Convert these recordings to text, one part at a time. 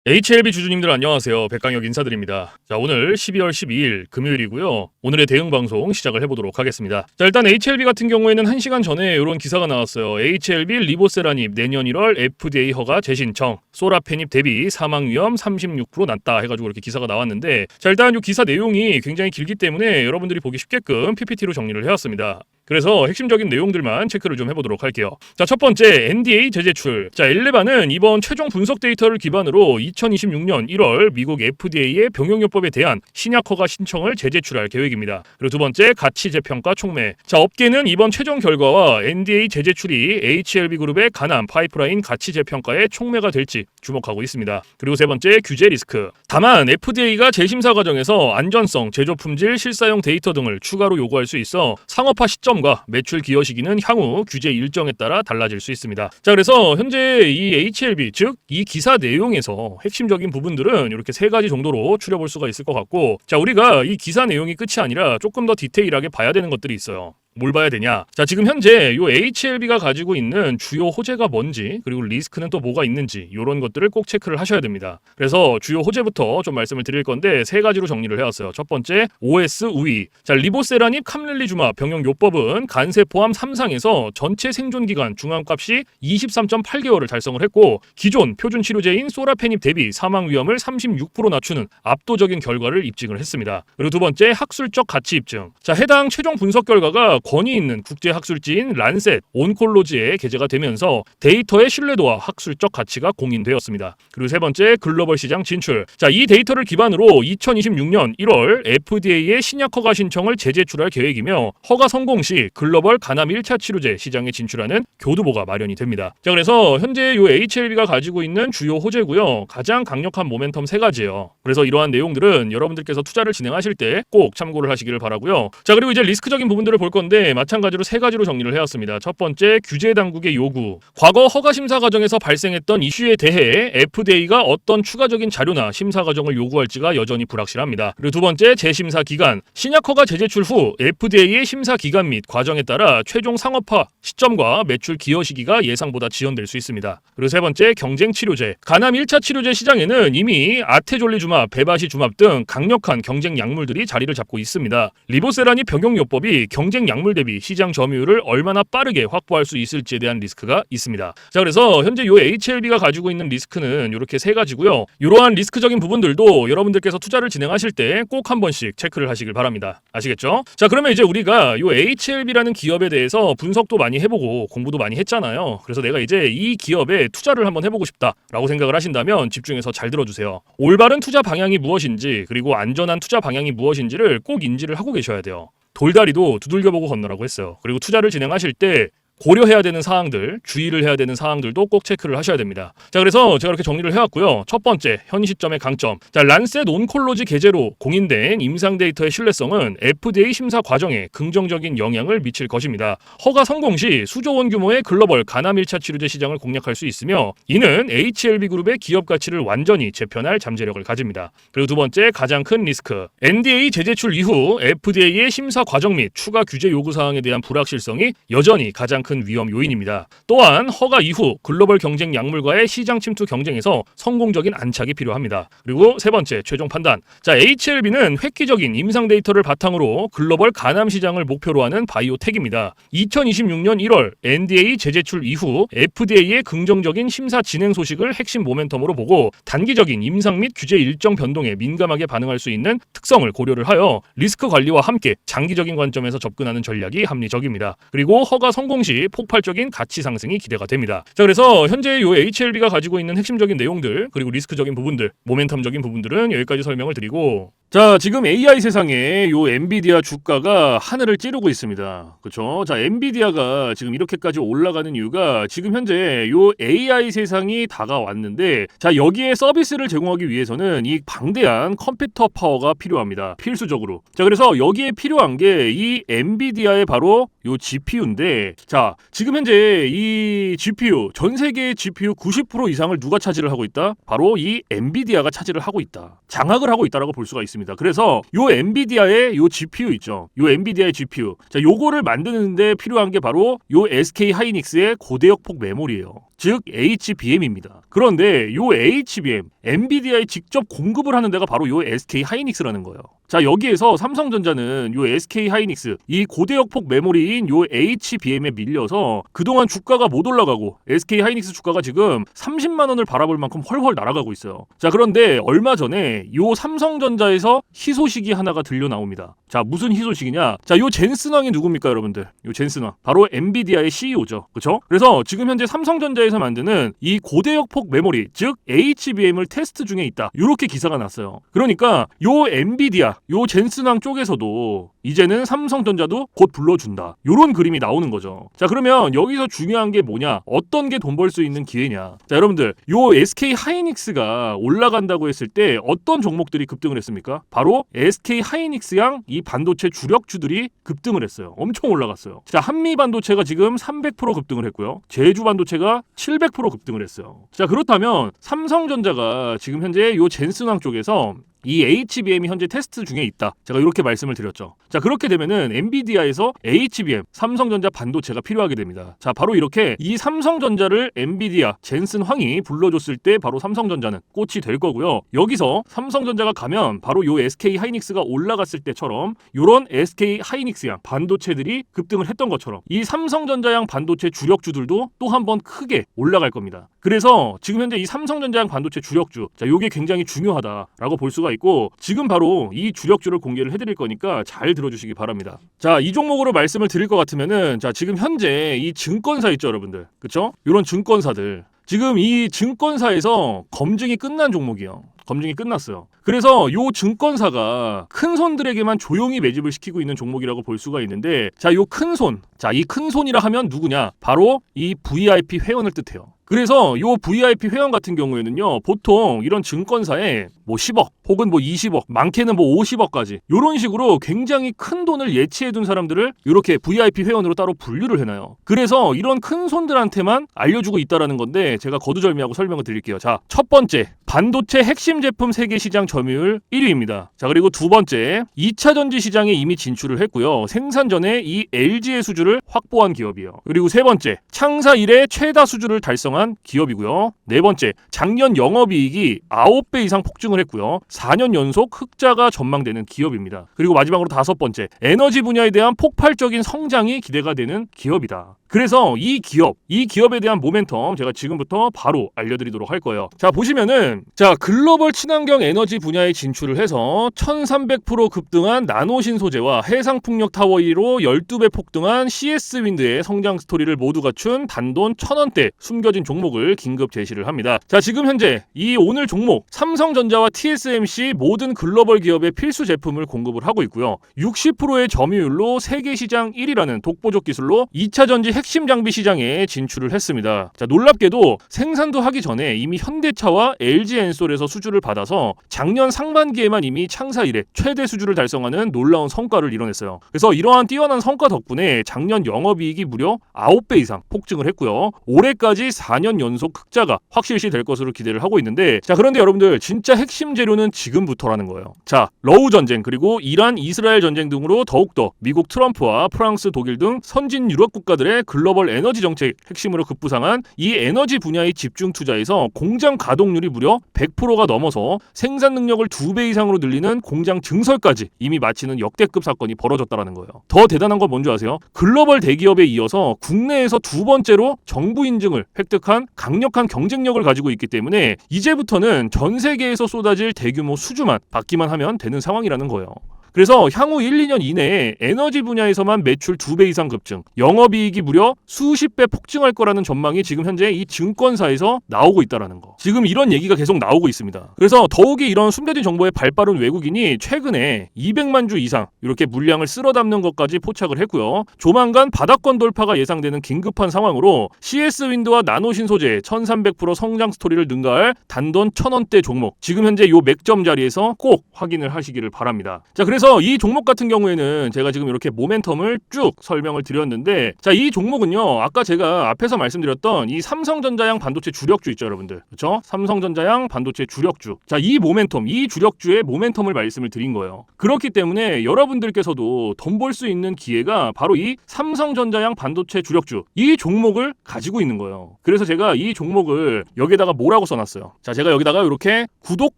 HLB 주주님들 안녕하세요. 백강혁 인사드립니다. 자, 오늘 12월 12일 금요일이고요. 오늘의 대응 방송 시작을 해보도록 하겠습니다. 자, 일단 HLB 같은 경우에는 1시간 전에 이런 기사가 나왔어요. HLB 리보세라닙 내년 1월 FDA 허가 재신청, 소라페닙 대비 사망 위험 36% 낮다 해가지고 이렇게 기사가 나왔는데, 자, 일단 이 기사 내용이 굉장히 길기 때문에 여러분들이 보기 쉽게끔 PPT로 정리를 해왔습니다. 그래서 핵심적인 내용들만 체크를 좀 해보도록 할게요. 자, 첫 번째 NDA 재제출. 자, 엘레바는 이번 최종 분석 데이터를 기반으로 2026년 1월 미국 FDA의 병용요법에 대한 신약 허가 신청을 재제출할 계획입니다. 그리고 두 번째 가치 재평가 촉매. 자, 업계는 이번 최종 결과와 NDA 재제출이 HLB 그룹의 가남 파이프라인 가치 재평가에 촉매가 될지 주목하고 있습니다. 그리고 세 번째 규제 리스크. 다만 FDA가 재심사 과정에서 안전성, 제조 품질, 실사용 데이터 등을 추가로 요구할 수 있어 상업화 시점과 매출 기여 시기는 향후 규제 일정에 따라 달라질 수 있습니다. 자, 그래서 현재 이 HLB, 즉 이 기사 내용에서 핵심적인 부분들은 이렇게 세 가지 정도로 추려볼 수가 있을 것 같고, 자, 우리가 이 기사 내용이 끝이 아니라 조금 더 디테일하게 봐야 되는 것들이 있어요. 뭘 봐야 되냐? 자, 지금 현재 요 HLB가 가지고 있는 주요 호재가 뭔지, 그리고 리스크는 또 뭐가 있는지 이런 것들을 꼭 체크를 하셔야 됩니다. 그래서 주요 호재부터 좀 말씀을 드릴 건데 세 가지로 정리를 해왔어요. 첫 번째, OS 우위. 자, 리보세라닙 캄렐리주마 병용요법은 간세 포함 3상에서 전체 생존 기간 중앙값이 23.8개월을 달성을 했고, 기존 표준 치료제인 소라페닙 대비 사망 위험을 36% 낮추는 압도적인 결과를 입증을 했습니다. 그리고 두 번째, 학술적 가치 입증. 자, 해당 최종 분석 결과가 권위 있는 국제 학술지인 란셋 온콜로지에 게재가 되면서 데이터의 신뢰도와 학술적 가치가 공인되었습니다. 그리고 세 번째, 글로벌 시장 진출. 자, 이 데이터를 기반으로 2026년 1월 FDA의 신약 허가 신청을 재제출할 계획이며, 허가 성공 시 글로벌 간암 1차 치료제 시장에 진출하는 교두보가 마련이 됩니다. 자, 그래서 현재 이 HLB가 가지고 있는 주요 호재고요. 가장 강력한 모멘텀 세 가지예요. 그래서 이러한 내용들은 여러분들께서 투자를 진행하실 때 꼭 참고를 하시기를 바라고요. 자, 그리고 이제 리스크적인 부분들을 볼 건데 마찬가지로 세 가지로 정리를 해왔습니다. 첫 번째, 규제 당국의 요구. 과거 허가 심사 과정에서 발생했던 이슈에 대해 FDA가 어떤 추가적인 자료나 심사 과정을 요구할지가 여전히 불확실합니다. 그리고 두 번째, 재심사 기간. 신약 허가 재제출 후 FDA의 심사 기간 및 과정에 따라 최종 상업화 시점과 매출 기여 시기가 예상보다 지연될 수 있습니다. 그리고 세 번째, 경쟁 치료제. 간암 1차 치료제 시장에는 이미 아테졸리주맙, 베바시주맙 등 강력한 경쟁 약물들이 자리를 잡고 있습니다. 리보세라닙 병용요법이 경쟁 약물 대비 시장 점유율을 얼마나 빠르게 확보할 수 있을지에 대한 리스크가 있습니다. 자, 그래서 현재 요 HLB가 가지고 있는 리스크는 이렇게 세 가지고요. 이러한 리스크적인 부분들도 여러분들께서 투자를 진행하실 때 꼭 한 번씩 체크를 하시길 바랍니다. 아시겠죠? 자, 그러면 이제 우리가 요 HLB라는 기업에 대해서 분석도 많이 해보고 공부도 많이 했잖아요. 그래서 내가 이제 이 기업에 투자를 한번 해보고 싶다라고 생각을 하신다면 집중해서 잘 들어주세요. 올바른 투자 방향이 무엇인지, 그리고 안전한 투자 방향이 무엇인지를 꼭 인지를 하고 계셔야 돼요. 돌다리도 두들겨보고 건너라고 했어요. 그리고 투자를 진행하실 때 고려해야 되는 사항들, 주의를 해야 되는 사항들도 꼭 체크를 하셔야 됩니다. 자, 그래서 제가 이렇게 정리를 해왔고요. 첫 번째, 현 시점의 강점. 자, 란셋 온콜로지 게재로 공인된 임상 데이터의 신뢰성은 FDA 심사 과정에 긍정적인 영향을 미칠 것입니다. 허가 성공 시 수조 원 규모의 글로벌 간암 1차 치료제 시장을 공략할 수 있으며, 이는 HLB 그룹의 기업 가치를 완전히 재편할 잠재력을 가집니다. 그리고 두 번째, 가장 큰 리스크. NDA 재제출 이후 FDA의 심사 과정 및 추가 규제 요구 사항에 대한 불확실성이 여전히 가장 큰 위험 요인입니다. 또한 허가 이후 글로벌 경쟁 약물과의 시장 침투 경쟁에서 성공적인 안착이 필요합니다. 그리고 세 번째, 최종 판단. 자, HLB는 획기적인 임상 데이터를 바탕으로 글로벌 간암 시장을 목표로 하는 바이오텍입니다. 2026년 1월 NDA 재제출 이후 FDA의 긍정적인 심사 진행 소식을 핵심 모멘텀으로 보고, 단기적인 임상 및 규제 일정 변동에 민감하게 반응할 수 있는 특성을 고려를 하여 리스크 관리와 함께 장기적인 관점에서 접근하는 전략이 합리적입니다. 그리고 허가 성공 시 폭발적인 가치 상승이 기대가 됩니다. 자, 그래서 현재 요 HLB가 가지고 있는 핵심적인 내용들, 그리고 리스크적인 부분들, 모멘텀적인 부분들은 여기까지 설명을 드리고, 자, 지금 AI 세상에 요 엔비디아 주가가 하늘을 찌르고 있습니다. 그렇죠? 자, 엔비디아가 지금 이렇게까지 올라가는 이유가 지금 현재 요 AI 세상이 다가왔는데, 자, 여기에 서비스를 제공하기 위해서는 이 방대한 컴퓨터 파워가 필요합니다. 필수적으로. 자, 그래서 여기에 필요한 게 이 엔비디아의 바로 요 GPU인데, 자, 지금 현재 이 GPU, 전 세계의 GPU 90% 이상을 누가 차지를 하고 있다? 바로 이 엔비디아가 차지를 하고 있다. 장악을 하고 있다라고 볼 수가 있습니다. 있습니다. 그래서 요 엔비디아의 요 GPU 있죠. 요 엔비디아의 GPU. 자, 요거를 만드는데 필요한 게 바로 요 SK 하이닉스의 고대역폭 메모리예요. 즉 HBM입니다. 그런데 요 HBM, 엔비디아에 직접 공급을 하는 데가 바로 요 SK 하이닉스라는 거예요. 자, 여기에서 삼성전자는 요 SK 하이닉스 이 고대역폭 메모리인 요 HBM에 밀려서 그동안 주가가 못 올라가고 SK 하이닉스 주가가 지금 30만 원을 바라볼 만큼 헐헐 날아가고 있어요. 자, 그런데 얼마 전에 요 삼성전자에서 희소식이 하나가 들려 나옵니다. 자, 무슨 희소식이냐? 자, 요 젠슨 왕이 누굽니까, 여러분들? 요 젠슨 왕. 바로 엔비디아의 CEO죠. 그렇죠? 그래서 지금 현재 삼성전자에서 만드는 이 고대역폭 메모리, 즉 HBM을 테스트 중에 있다. 이렇게 기사가 났어요. 그러니까 요 엔비디아, 요 젠슨 왕 쪽에서도 이제는 삼성전자도 곧 불러준다. 요런 그림이 나오는 거죠. 자, 그러면 여기서 중요한 게 뭐냐? 어떤 게 돈 벌 수 있는 기회냐? 자, 여러분들, 요 SK 하이닉스가 올라간다고 했을 때 어떤 종목들이 급등을 했습니까? 바로 SK 하이닉스양 이 반도체 주력주들이 급등을 했어요. 엄청 올라갔어요. 자, 한미 반도체가 지금 300% 급등을 했고요. 제주 반도체가 700% 급등을 했어요. 자, 그렇다면 삼성전자가 지금 현재 요 젠슨왕 쪽에서 이 HBM이 현재 테스트 중에 있다. 제가 이렇게 말씀을 드렸죠. 자, 그렇게 되면은 엔비디아에서 HBM, 삼성전자 반도체가 필요하게 됩니다. 자, 바로 이렇게 이 삼성전자를 엔비디아, 젠슨 황이 불러줬을 때 바로 삼성전자는 꽃이 될 거고요. 여기서 삼성전자가 가면 바로 요 SK 하이닉스가 올라갔을 때처럼 요런 SK 하이닉스양 반도체들이 급등을 했던 것처럼 이 삼성전자양 반도체 주력주들도 또 한 번 크게 올라갈 겁니다. 그래서 지금 현재 이 삼성전자양 반도체 주력주, 자, 요게 굉장히 중요하다라고 볼 수가 있고 지금 바로 이 주력주를 공개를 해드릴 거니까 잘 들어주시기 바랍니다. 자, 이 종목으로 말씀을 드릴 것 같으면은 자, 지금 현재 이 증권사 있죠, 여러분들, 그쵸? 이런 증권사들 지금 이 증권사에서 검증이 끝난 종목이에요. 검증이 끝났어요. 그래서 요 증권사가 큰 손들에게만 조용히 매집을 시키고 있는 종목이라고 볼 수가 있는데 자, 요 큰 손, 자, 이 큰 손이라 하면 누구냐? 바로 이 VIP 회원을 뜻해요. 그래서 요 VIP 회원 같은 경우에는요, 보통 이런 증권사에 뭐 10억 혹은 뭐 20억, 많게는 뭐 50억까지 요런 식으로 굉장히 큰 돈을 예치해둔 사람들을 이렇게 VIP 회원으로 따로 분류를 해놔요. 그래서 이런 큰 손들한테만 알려주고 있다라는 건데 제가 거두절미하고 설명을 드릴게요. 자, 첫 번째, 반도체 핵심 제품 세계 시장 점유율 1위입니다. 자, 그리고 두 번째, 2차 전지 시장에 이미 진출을 했고요. 생산 전에 이 LG의 수주를 확보한 기업이에요. 그리고 세 번째, 창사 이래 최다 수주를 달성한 기업이고요. 네 번째, 작년 영업이익이 9배 이상 폭증을 했고요. 4년 연속 흑자가 전망되는 기업입니다. 그리고 마지막으로 다섯 번째, 에너지 분야에 대한 폭발적인 성장이 기대가 되는 기업이다. 그래서 이 기업에 대한 모멘텀 제가 지금부터 바로 알려드리도록 할 거예요. 자, 보시면은 자, 글로벌 친환경 에너지 분야에 진출을 해서 1300% 급등한 나노신 소재와 해상풍력 타워 1위로 12배 폭등한 CS윈드의 성장 스토리를 모두 갖춘 단돈 1000원대 숨겨진 종목을 긴급 제시를 합니다. 자, 지금 현재 이 오늘 종목 삼성전자와 TSMC 모든 글로벌 기업의 필수 제품을 공급을 하고 있고요. 60%의 점유율로 세계 시장 1위라는 독보적 기술로 2차 전지 핵심 장비 시장에 진출을 했습니다. 자, 놀랍게도 생산도 하기 전에 이미 현대차와 LG엔솔에서 수주를 받아서 작년 상반기에만 이미 창사 이래 최대 수주를 달성하는 놀라운 성과를 이뤄냈어요. 그래서 이러한 뛰어난 성과 덕분에 작년 영업이익이 무려 9배 이상 폭증을 했고요. 올해까지 4년 연속 흑자가 확실시 될 것으로 기대를 하고 있는데 자, 그런데 여러분들 진짜 핵심 재료는 지금부터라는 거예요. 자, 러우 전쟁 그리고 이란 이스라엘 전쟁 등으로 더욱더 미국 트럼프와 프랑스 독일 등 선진 유럽 국가들의 글로벌 에너지 정책 핵심으로 급부상한 이 에너지 분야의 집중 투자에서 공장 가동률이 무려 100%가 넘어서 생산 능력을 2배 이상으로 늘리는 공장 증설까지 이미 마치는 역대급 사건이 벌어졌다라는 거예요. 더 대단한 건 뭔지 아세요? 글로벌 대기업에 이어서 국내에서 두 번째로 정부 인증을 획득한 강력한 경쟁력을 가지고 있기 때문에 이제부터는 전 세계에서 쏟아질 대규모 수주만 받기만 하면 되는 상황이라는 거예요. 그래서 향후 1, 2년 이내에 에너지 분야에서만 매출 2배 이상 급증, 영업이익이 무려 수십 배 폭증할 거라는 전망이 지금 현재 이 증권사에서 나오고 있다는 거. 지금 이런 얘기가 계속 나오고 있습니다. 그래서 더욱이 이런 숨겨진 정보에 발빠른 외국인이 최근에 200만 주 이상 이렇게 물량을 쓸어 담는 것까지 포착을 했고요. 조만간 바닥권 돌파가 예상되는 긴급한 상황으로 CS윈드와 나노신 소재 1300% 성장 스토리를 능가할 단돈 1000원대 종목, 지금 현재 요 맥점 자리에서 꼭 확인을 하시기를 바랍니다. 자, 그래서 그래서 이 종목 같은 경우에는 제가 지금 이렇게 모멘텀을 쭉 설명을 드렸는데, 자, 이 종목은요, 아까 제가 앞에서 말씀드렸던 이 삼성전자양 반도체 주력주 있죠, 여러분들. 그렇죠? 삼성전자양 반도체 주력주. 자, 이 모멘텀, 이 주력주의 모멘텀을 말씀을 드린 거예요. 그렇기 때문에 여러분들께서도 돈 벌 수 있는 기회가 바로 이 삼성전자양 반도체 주력주, 이 종목을 가지고 있는 거예요. 그래서 제가 이 종목을 여기다가 뭐라고 써놨어요. 자, 제가 여기다가 이렇게 구독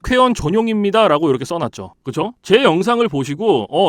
회원 전용입니다 라고 이렇게 써놨죠. 그쵸? 제 영상을 보시고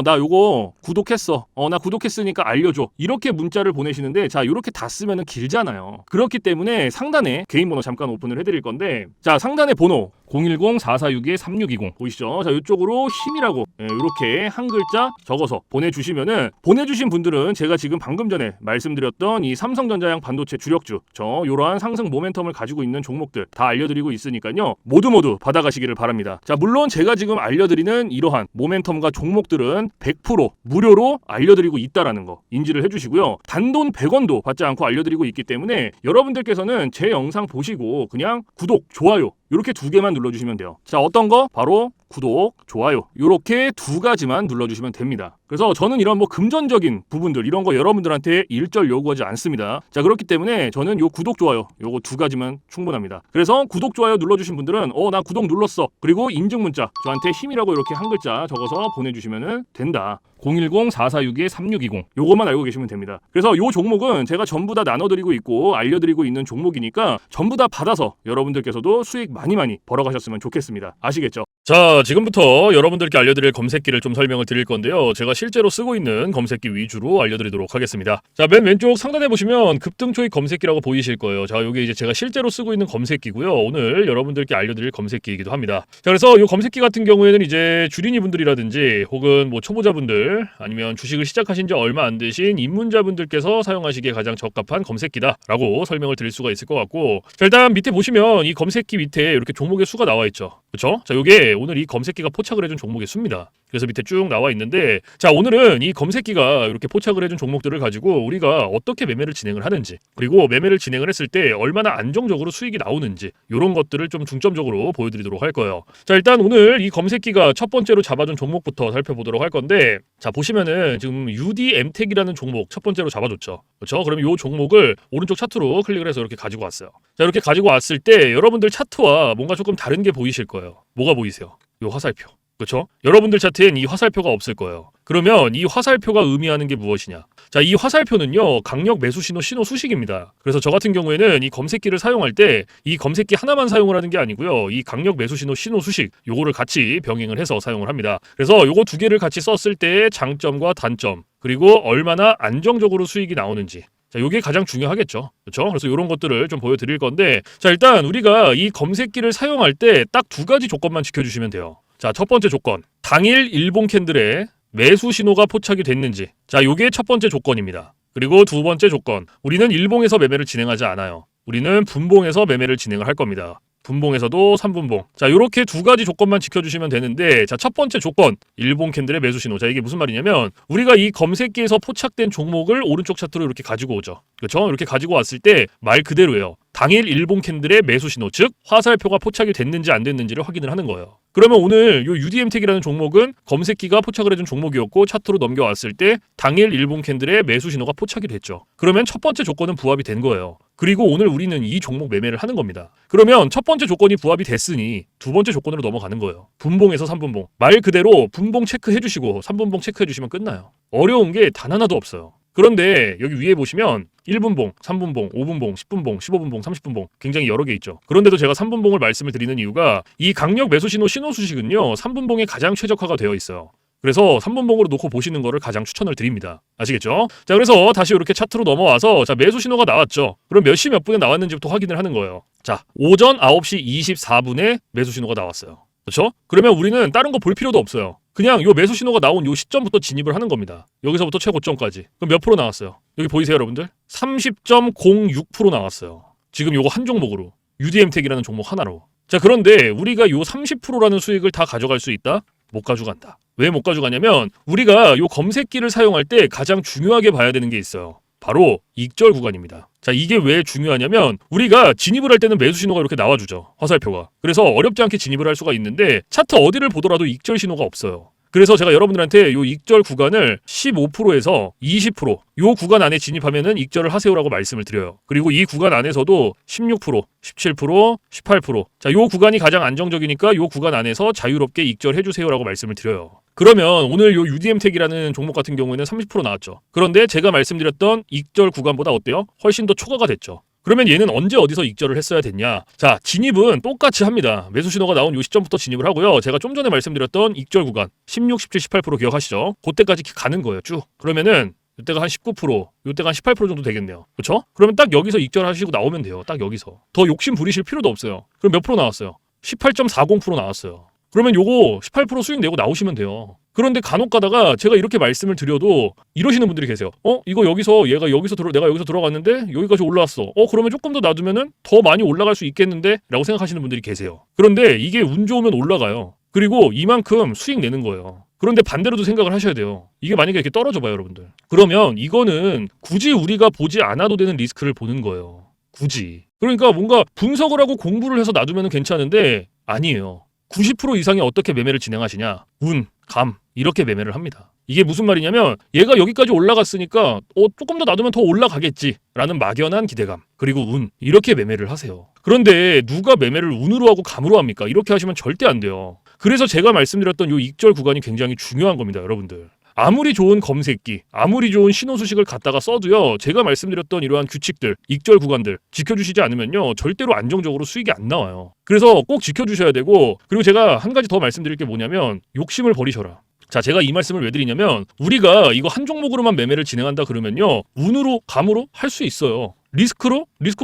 나 요거 구독했어, 나 구독했으니까 알려줘, 이렇게 문자를 보내시는데, 자, 이렇게 다 쓰면은 길잖아요. 그렇기 때문에 상단에 개인 번호 잠깐 오픈을 해드릴 건데, 자, 상단에 번호 010-4462-3620 보이시죠? 자, 이쪽으로 힘이라고 이렇게 한 글자 적어서 보내주시면은, 보내주신 분들은 제가 지금 방금 전에 말씀드렸던 이 삼성전자양 반도체 주력주, 이러한 상승 모멘텀을 가지고 있는 종목들 다 알려드리고 있으니까요, 모두 받아가시기를 바랍니다. 자, 물론 제가 지금 알려드리는 이러한 모멘텀과 종목들은 100% 무료로 알려드리고 있다라는 거 인지를 해주시고요. 단돈 100원도 받지 않고 알려드리고 있기 때문에 여러분들께서는 제 영상 보시고 그냥 구독, 좋아요 이렇게 두 개만 눌러주시면 돼요. 자, 어떤 거? 바로 구독, 좋아요 이렇게 두 가지만 눌러주시면 됩니다. 그래서 저는 이런 뭐 금전적인 부분들 이런 거 여러분들한테 일절 요구하지 않습니다. 자, 그렇기 때문에 저는 요 구독, 좋아요 요거 두 가지만 충분합니다. 그래서 구독, 좋아요 눌러주신 분들은 나 구독 눌렀어, 그리고 인증 문자 저한테 힘이라고 이렇게 한 글자 적어서 보내주시면 된다. 010-4462-3620 요것만 알고 계시면 됩니다. 그래서 요 종목은 제가 전부 다 나눠드리고 있고 알려드리고 있는 종목이니까 전부 다 받아서 여러분들께서도 수익 많이 벌어가셨으면 좋겠습니다. 아시겠죠? 자, 지금부터 여러분들께 알려드릴 검색기를 좀 설명을 드릴 건데요. 제가 실제로 쓰고 있는 검색기 위주로 알려드리도록 하겠습니다. 자, 맨 왼쪽 상단에 보시면 급등초익 검색기라고 보이실 거예요. 자, 요게 이제 제가 실제로 쓰고 있는 검색기고요. 오늘 여러분들께 알려드릴 검색기이기도 합니다. 자, 그래서 요 검색기 같은 경우에는 이제 주린이 분들이라든지 혹은 뭐 초보자분들 아니면 주식을 시작하신 지 얼마 안 되신 입문자분들께서 사용하시기에 가장 적합한 검색기다라고 설명을 드릴 수가 있을 것 같고, 자, 일단 밑에 보시면 이 검색기 밑에 이렇게 종목의 수가 나와 있죠. 그렇죠? 자, 요게 오늘 이 검색기가 포착을 해준 종목의 수입니다. 그래서 밑에 쭉 나와 있는데, 자, 오늘은 이 검색기가 이렇게 포착을 해준 종목들을 가지고 우리가 어떻게 매매를 진행을 하는지, 그리고 매매를 진행을 했을 때 얼마나 안정적으로 수익이 나오는지 이런 것들을 좀 중점적으로 보여드리도록 할 거예요. 자, 일단 오늘 이 검색기가 첫 번째로 잡아준 종목부터 살펴보도록 할 건데, 자, 보시면은 지금 UDM텍이라는 종목 첫 번째로 잡아줬죠. 그렇죠? 그럼 이 종목을 오른쪽 차트로 클릭을 해서 이렇게 가지고 왔어요. 자, 이렇게 가지고 왔을 때 여러분들 차트와 뭔가 조금 다른 게 보이실 거예요. 뭐가 보이세요? 이 화살표. 그렇죠? 여러분들 차트엔 이 화살표가 없을 거예요. 그러면 이 화살표가 의미하는 게 무엇이냐? 자, 이 화살표는요, 강력 매수 신호 수식입니다. 그래서 저 같은 경우에는 이 검색기를 사용할 때 이 검색기 하나만 사용을 하는 게 아니고요, 이 강력 매수 신호 수식 요거를 같이 병행을 해서 사용을 합니다. 그래서 요거 두 개를 같이 썼을 때의 장점과 단점, 그리고 얼마나 안정적으로 수익이 나오는지, 자, 요게 가장 중요하겠죠. 그렇죠? 그래서 이런 것들을 좀 보여드릴 건데, 자, 일단 우리가 이 검색기를 사용할 때 딱 두 가지 조건만 지켜주시면 돼요. 자, 첫 번째 조건, 당일 일봉 캔들에 매수 신호가 포착이 됐는지. 자, 요게 첫 번째 조건입니다. 그리고 두 번째 조건, 우리는 일봉에서 매매를 진행하지 않아요. 우리는 분봉에서 매매를 진행을 할 겁니다. 분봉에서도 3분봉. 자, 요렇게 두 가지 조건만 지켜주시면 되는데, 자, 첫 번째 조건, 일봉 캔들의 매수 신호. 자, 이게 무슨 말이냐면 우리가 이 검색기에서 포착된 종목을 오른쪽 차트로 이렇게 가지고 오죠. 그렇죠? 이렇게 가지고 왔을 때 말 그대로예요. 당일 일봉 캔들의 매수 신호, 즉 화살표가 포착이 됐는지 안 됐는지를 확인을 하는 거예요. 그러면 오늘 요 UDM텍이라는 종목은 검색기가 포착을 해준 종목이었고, 차트로 넘겨왔을 때 당일 일봉 캔들의 매수 신호가 포착이 됐죠. 그러면 첫 번째 조건은 부합이 된 거예요. 그리고 오늘 우리는 이 종목 매매를 하는 겁니다. 그러면 첫 번째 조건이 부합이 됐으니 두 번째 조건으로 넘어가는 거예요. 분봉에서 3분봉. 말 그대로 분봉 체크해 주시고 3분봉 체크해 주시면 끝나요. 어려운 게 단 하나도 없어요. 그런데 여기 위에 보시면 1분봉, 3분봉, 5분봉, 10분봉, 15분봉, 30분봉 굉장히 여러 개 있죠. 그런데도 제가 3분봉을 말씀을 드리는 이유가 이 강력 매수 신호 수식은요, 3분봉에 가장 최적화가 되어 있어요. 그래서 3분봉으로 놓고 보시는 거를 가장 추천을 드립니다. 아시겠죠? 자, 그래서 다시 이렇게 차트로 넘어와서, 자, 매수 신호가 나왔죠. 그럼 몇 시 몇 분에 나왔는지부터 확인을 하는 거예요. 자, 오전 9시 24분에 매수 신호가 나왔어요. 그렇죠? 그러면 우리는 다른 거 볼 필요도 없어요. 그냥 요 매수 신호가 나온 요 시점부터 진입을 하는 겁니다. 여기서부터 최고점까지. 그럼 몇 프로 나왔어요? 여기 보이세요, 여러분들? 30.06% 나왔어요. 지금 요거 한 종목으로. UDM텍이라는 종목 하나로. 자, 그런데 우리가 요 30%라는 수익을 다 가져갈 수 있다? 못 가져간다. 왜 못 가져가냐면 우리가 요 검색기를 사용할 때 가장 중요하게 봐야 되는 게 있어요. 바로 익절 구간입니다. 자, 이게 왜 중요하냐면 우리가 진입을 할 때는 매수 신호가 이렇게 나와주죠. 화살표가. 그래서 어렵지 않게 진입을 할 수가 있는데 차트 어디를 보더라도 익절 신호가 없어요. 그래서 제가 여러분들한테 요 익절 구간을 15%에서 20%, 요 구간 안에 진입하면은 익절을 하세요라고 말씀을 드려요. 그리고 이 구간 안에서도 16%, 17%, 18%. 자, 요 구간이 가장 안정적이니까 요 구간 안에서 자유롭게 익절해 주세요라고 말씀을 드려요. 그러면 오늘 요 UDM택이라는 종목 같은 경우에는 30% 나왔죠. 그런데 제가 말씀드렸던 익절 구간보다 어때요? 훨씬 더 초과가 됐죠. 그러면 얘는 언제 어디서 익절을 했어야 됐냐? 자, 진입은 똑같이 합니다. 매수 신호가 나온 요 시점부터 진입을 하고요. 제가 좀 전에 말씀드렸던 익절 구간 16, 17, 18% 기억하시죠? 그때까지 가는 거예요. 쭉. 그러면은 이때가 한 19%, 이때가 한 18% 정도 되겠네요. 그렇죠? 그러면 딱 여기서 익절하시고 나오면 돼요. 딱 여기서. 더 욕심 부리실 필요도 없어요. 그럼 몇 프로 나왔어요? 18.40% 나왔어요. 그러면 요거 18% 수익 내고 나오시면 돼요. 그런데 간혹 가다가 제가 이렇게 말씀을 드려도 이러시는 분들이 계세요. 이거 여기서 내가 여기서 들어갔는데 여기까지 올라왔어. 그러면 조금 더 놔두면은 더 많이 올라갈 수 있겠는데? 라고 생각하시는 분들이 계세요. 그런데 이게 운 좋으면 올라가요. 그리고 이만큼 수익 내는 거예요. 그런데 반대로도 생각을 하셔야 돼요. 이게 만약에 이렇게 떨어져 봐요, 여러분들. 그러면 이거는 굳이 우리가 보지 않아도 되는 리스크를 보는 거예요. 굳이. 그러니까 뭔가 분석을 하고 공부를 해서 놔두면 괜찮은데 아니에요. 90% 이상이 어떻게 매매를 진행하시냐? 운, 감 이렇게 매매를 합니다. 이게 무슨 말이냐면 얘가 여기까지 올라갔으니까 조금 더 놔두면 더 올라가겠지라는 막연한 기대감 그리고 운 이렇게 매매를 하세요. 그런데 누가 매매를 운으로 하고 감으로 합니까? 이렇게 하시면 절대 안 돼요. 그래서 제가 말씀드렸던 이 익절 구간이 굉장히 중요한 겁니다, 여러분들. 아무리 좋은 검색기, 아무리 좋은 신호 수식을 갖다가 써도요, 제가 말씀드렸던 이러한 규칙들, 익절 구간들 지켜주시지 않으면요, 절대로 안정적으로 수익이 안 나와요. 그래서 꼭 지켜주셔야 되고, 그리고 제가 한 가지 더 말씀드릴 게 뭐냐면 욕심을 버리셔라. 자, 제가 이 말씀을 왜 드리냐면 우리가 이거 한 종목으로만 매매를 진행한다 그러면요, 운으로, 감으로 할 수 있어요. 리스크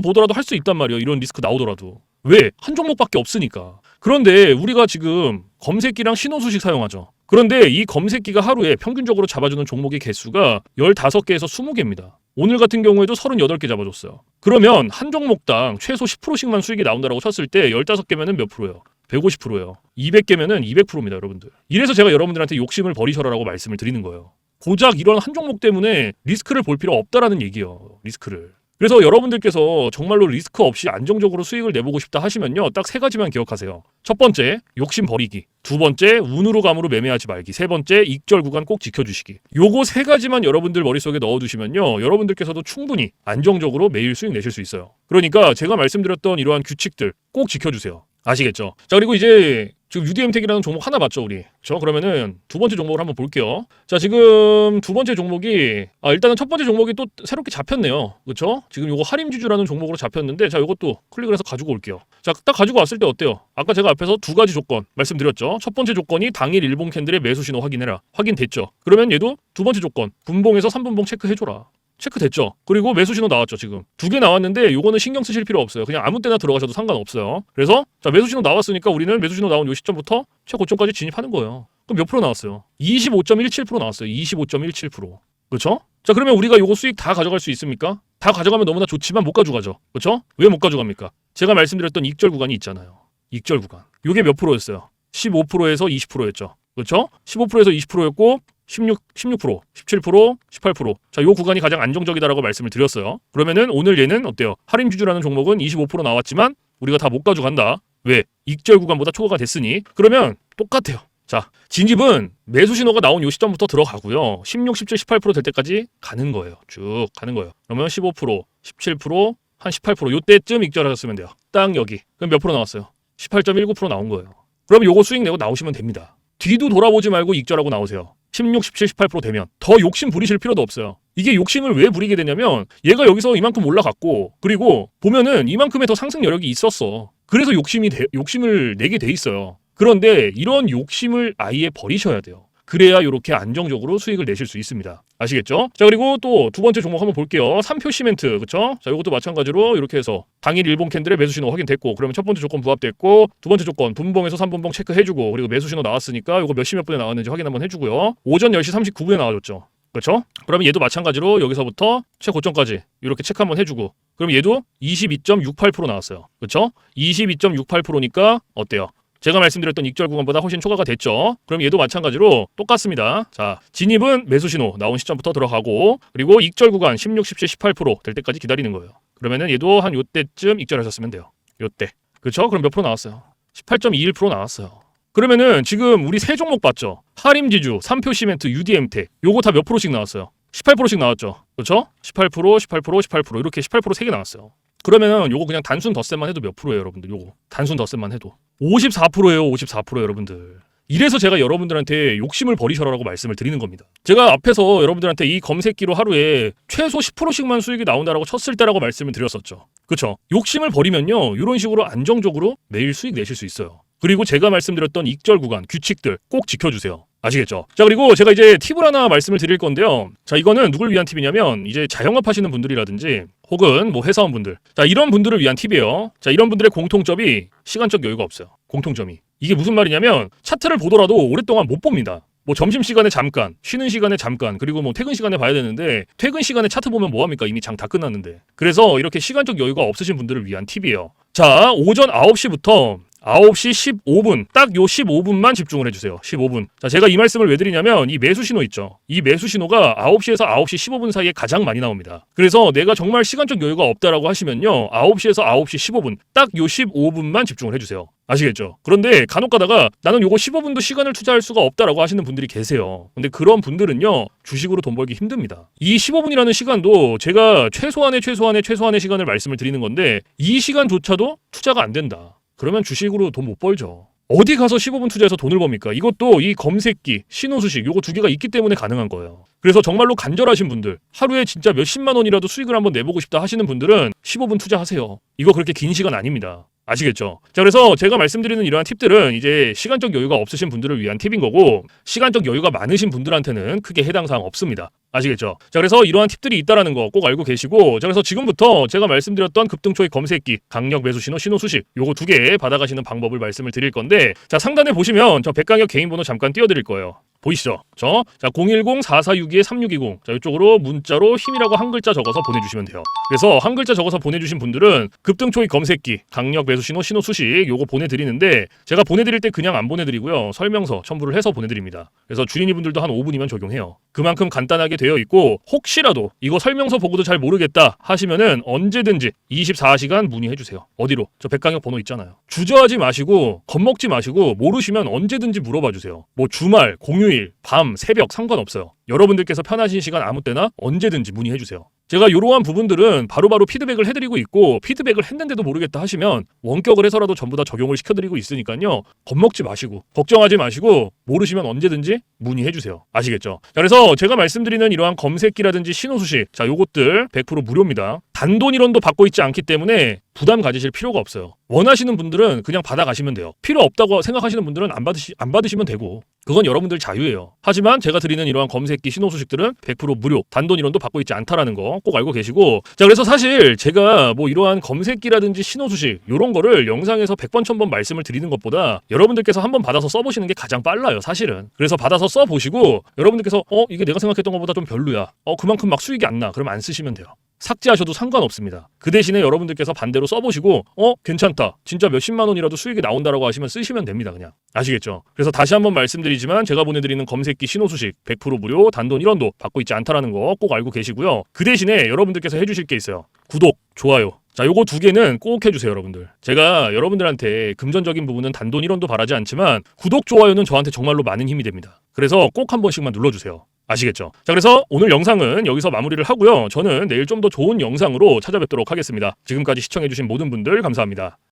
보더라도 할 수 있단 말이에요. 이런 리스크 나오더라도. 왜? 한 종목밖에 없으니까. 그런데 우리가 지금 검색기랑 신호 수식 사용하죠. 그런데 이 검색기가 하루에 평균적으로 잡아주는 종목의 개수가 15개에서 20개입니다. 오늘 같은 경우에도 38개 잡아줬어요. 그러면 한 종목당 최소 10%씩만 수익이 나온다고 쳤을 때 15개면은 몇 프로예요? 150%예요. 200개면은 200%입니다, 여러분들. 이래서 제가 여러분들한테 욕심을 버리셔라라고 말씀을 드리는 거예요. 고작 이런 한 종목 때문에 리스크를 볼 필요 없다라는 얘기예요. 리스크를. 그래서 여러분들께서 정말로 리스크 없이 안정적으로 수익을 내보고 싶다 하시면요, 딱 3가지만 기억하세요. 첫 번째, 욕심 버리기. 두 번째, 운으로 감으로 매매하지 말기. 세 번째, 익절 구간 꼭 지켜주시기. 요거 3가지만 여러분들 머릿속에 넣어두시면요, 여러분들께서도 충분히 안정적으로 매일 수익 내실 수 있어요. 그러니까 제가 말씀드렸던 이러한 규칙들 꼭 지켜주세요. 아시겠죠? 자, 그리고 이제 지금 UDM택이라는 종목 하나 맞죠, 우리? 그렇죠? 그러면은 두 번째 종목을 한번 볼게요. 자, 지금 두 번째 종목이 일단은 첫 번째 종목이 또 새롭게 잡혔네요. 그렇죠? 지금 요거 하림주주라는 종목으로 잡혔는데, 자, 요것도 클릭을 해서 가지고 올게요. 자, 딱 가지고 왔을 때 어때요? 아까 제가 앞에서 2가지 조건 말씀드렸죠. 첫 번째 조건이 당일 일봉 캔들의 매수 신호 확인해라. 확인됐죠? 그러면 얘도 두 번째 조건, 분봉에서 3분봉 체크해줘라. 체크됐죠? 그리고 매수 신호 나왔죠, 지금. 2개 나왔는데 요거는 신경 쓰실 필요 없어요. 그냥 아무 때나 들어가셔도 상관없어요. 그래서 자, 매수 신호 나왔으니까 우리는 매수 신호 나온 요 시점부터 최고점까지 진입하는 거예요. 그럼 몇 프로 나왔어요? 25.17% 나왔어요. 25.17%. 그렇죠? 자, 그러면 우리가 요거 수익 다 가져갈 수 있습니까? 다 가져가면 너무나 좋지만 못 가져가죠. 그렇죠? 왜 못 가져갑니까? 제가 말씀드렸던 익절 구간이 있잖아요. 익절 구간. 요게 몇 프로였어요? 15%에서 20%였죠. 그렇죠? 15%에서 20%였고 16%, 17%, 18%. 자, 요 구간이 가장 안정적이다라고 말씀을 드렸어요. 그러면은 오늘 얘는 어때요? 할인주주라는 종목은 25% 나왔지만 우리가 다 못 가져간다. 왜? 익절 구간보다 초과가 됐으니. 그러면 똑같아요. 자, 진입은 매수 신호가 나온 요 시점부터 들어가고요. 16, 17, 18% 될 때까지 가는 거예요. 쭉 가는 거예요. 그러면 15%, 17%, 한 18% 요때쯤 익절하셨으면 돼요. 딱 여기. 그럼 몇 프로 나왔어요? 18.19% 나온 거예요. 그럼 요거 수익 내고 나오시면 됩니다. 뒤도 돌아보지 말고 익절하고 나오세요. 16, 17, 18% 되면 더 욕심 부리실 필요도 없어요. 이게 욕심을 왜 부리게 되냐면 얘가 여기서 이만큼 올라갔고, 그리고 보면은 이만큼의 더 상승 여력이 있었어. 그래서 욕심을 내게 돼 있어요. 그런데 이런 욕심을 아예 버리셔야 돼요. 그래야 이렇게 안정적으로 수익을 내실 수 있습니다. 아시겠죠? 자, 그리고 또 두 번째 종목 한번 볼게요. 3표 시멘트, 그쵸? 자, 이것도 마찬가지로 이렇게 해서 당일 일봉 캔들의 매수 신호 확인됐고, 그러면 첫 번째 조건 부합됐고, 두 번째 조건 분봉에서 3분봉 체크해주고, 그리고 매수 신호 나왔으니까 이거 몇 시 몇 분에 나왔는지 확인 한번 해주고요. 오전 10시 39분에 나와줬죠. 그렇죠? 그러면 얘도 마찬가지로 여기서부터 최고점까지 이렇게 체크 한번 해주고, 그럼 얘도 22.68% 나왔어요. 그렇죠? 22.68%니까 어때요? 제가 말씀드렸던 익절 구간보다 훨씬 초과가 됐죠. 그럼 얘도 마찬가지로 똑같습니다. 자, 진입은 매수 신호 나온 시점부터 들어가고, 그리고 익절 구간 16, 17, 18% 될 때까지 기다리는 거예요. 그러면은 얘도 한 요때쯤 익절하셨으면 돼요. 요때. 그렇죠? 그럼 몇 프로 나왔어요? 18.21% 나왔어요. 그러면은 지금 우리 세 종목 봤죠? 하림지주, 삼표시멘트, UDM텍 요거 다 몇 프로씩 나왔어요? 18%씩 나왔죠. 그렇죠? 18%, 18%, 18% 이렇게 18% 3개 나왔어요. 그러면은 요거 그냥 단순 덧셈만 해도 몇 프로예요, 여러분들? 요거 단순 덧셈만 해도 54%예요, 54% 여러분들. 이래서 제가 여러분들한테 욕심을 버리셔라라고 말씀을 드리는 겁니다. 제가 앞에서 여러분들한테 이 검색기로 하루에 최소 10%씩만 수익이 나온다라고 쳤을 때라고 말씀을 드렸었죠. 그렇죠? 욕심을 버리면요, 이런 식으로 안정적으로 매일 수익 내실 수 있어요. 그리고 제가 말씀드렸던 익절 구간, 규칙들 꼭 지켜주세요. 아시겠죠? 자, 그리고 제가 이제 팁을 하나 말씀을 드릴 건데요. 자, 이거는 누굴 위한 팁이냐면 이제 자영업 하시는 분들이라든지 혹은 뭐 회사원분들, 자, 이런 분들을 위한 팁이에요. 자, 이런 분들의 공통점이 시간적 여유가 없어요. 공통점이. 이게 무슨 말이냐면 차트를 보더라도 오랫동안 못 봅니다. 뭐 점심시간에 잠깐, 쉬는 시간에 잠깐, 그리고 뭐 퇴근 시간에 봐야 되는데 퇴근 시간에 차트 보면 뭐합니까? 이미 장 다 끝났는데. 그래서 이렇게 시간적 여유가 없으신 분들을 위한 팁이에요. 자, 오전 9시부터 9시 15분, 딱 요 15분만 집중을 해주세요. 15분. 자, 제가 이 말씀을 왜 드리냐면 이 매수 신호 있죠. 이 매수 신호가 9시에서 9시 15분 사이에 가장 많이 나옵니다. 그래서 내가 정말 시간적 여유가 없다라고 하시면요, 9시에서 9시 15분, 딱 요 15분만 집중을 해주세요. 아시겠죠? 그런데 간혹 가다가 나는 요거 15분도 시간을 투자할 수가 없다라고 하시는 분들이 계세요. 근데 그런 분들은요, 주식으로 돈 벌기 힘듭니다. 이 15분이라는 시간도 제가 최소한의 시간을 말씀을 드리는 건데 이 시간조차도 투자가 안 된다. 그러면 주식으로 돈 못 벌죠. 어디 가서 15분 투자해서 돈을 법니까? 이것도 이 검색기, 신호수식 요거 두 개가 있기 때문에 가능한 거예요. 그래서 정말로 간절하신 분들, 하루에 진짜 몇십만 원이라도 수익을 한번 내보고 싶다 하시는 분들은 15분 투자하세요. 이거 그렇게 긴 시간 아닙니다. 아시겠죠? 자, 그래서 제가 말씀드리는 이러한 팁들은 이제 시간적 여유가 없으신 분들을 위한 팁인 거고, 시간적 여유가 많으신 분들한테는 크게 해당 사항 없습니다. 아시겠죠? 자, 그래서 이러한 팁들이 있다라는 거 꼭 알고 계시고, 자, 그래서 지금부터 제가 말씀드렸던 급등초의 검색기, 강력 매수 신호, 신호 수식 요거 두 개 받아가시는 방법을 말씀을 드릴 건데, 자, 상단에 보시면 저 백강혁 개인 번호 잠깐 띄워드릴 거예요. 보이시죠? 자, 010-4462-3620. 자, 이쪽으로 문자로 힘이라고 한 글자 적어서 보내주시면 돼요. 그래서 한 글자 적어서 보내주신 분들은 급등초익 검색기, 강력 매수 신호, 신호 수식 요거 보내드리는데, 제가 보내드릴 때 그냥 안 보내드리고요. 설명서 첨부를 해서 보내드립니다. 그래서 주린이분들도 한 5분이면 적용해요. 그만큼 간단하게 되어 있고, 혹시라도 이거 설명서 보고도 잘 모르겠다 하시면은 언제든지 24시간 문의해주세요. 어디로? 저 백강혁 번호 있잖아요. 주저하지 마시고, 겁먹지 마시고, 모르시면 언제든지 물어봐주세요. 뭐 주말, 공휴일, 밤, 새벽 상관없어요. 여러분들께서 편하신 시간 아무 때나 언제든지 문의해주세요. 제가 이러한 부분들은 바로바로 피드백을 해드리고 있고, 피드백을 했는데도 모르겠다 하시면 원격을 해서라도 전부 다 적용을 시켜드리고 있으니까요. 겁먹지 마시고 걱정하지 마시고 모르시면 언제든지 문의해주세요. 아시겠죠? 자, 그래서 제가 말씀드리는 이러한 검색기라든지 신호수식, 자, 요것들 100% 무료입니다. 단돈 1원도 받고 있지 않기 때문에 부담 가지실 필요가 없어요. 원하시는 분들은 그냥 받아가시면 돼요. 필요 없다고 생각하시는 분들은 안 받으시면 되고, 그건 여러분들 자유예요. 하지만 제가 드리는 이러한 검색기 신호수식들은 100% 무료, 단돈 1원도 받고 있지 않다라는 거 꼭 알고 계시고, 자, 그래서 사실 제가 뭐 이러한 검색기라든지 신호수식 요런 거를 영상에서 100번 1000번 말씀을 드리는 것보다 여러분들께서 한번 받아서 써보시는 게 가장 빨라요, 사실은. 그래서 받아서 써보시고 여러분들께서 이게 내가 생각했던 것보다 좀 별로야, 그만큼 막 수익이 안 나, 그러면 안 쓰시면 돼요. 삭제하셔도 상관없습니다. 그 대신에 여러분들께서 반대로 써보시고 괜찮다, 진짜 몇십만 원이라도 수익이 나온다라고 하시면 쓰시면 됩니다. 그냥. 아시겠죠? 그래서 다시 한번 말씀드리지만 제가 보내드리는 검색기 신호수식 100% 무료, 단돈 1원도 받고 있지 않다라는 거 꼭 알고 계시고요. 그 대신에 여러분들께서 해주실 게 있어요. 구독, 좋아요. 자, 요거 두 개는 꼭 해주세요, 여러분들. 제가 여러분들한테 금전적인 부분은 단돈 1원도 바라지 않지만 구독, 좋아요는 저한테 정말로 많은 힘이 됩니다. 그래서 꼭 한 번씩만 눌러주세요. 아시겠죠? 자, 그래서 오늘 영상은 여기서 마무리를 하고요. 저는 내일 좀 더 좋은 영상으로 찾아뵙도록 하겠습니다. 지금까지 시청해주신 모든 분들 감사합니다.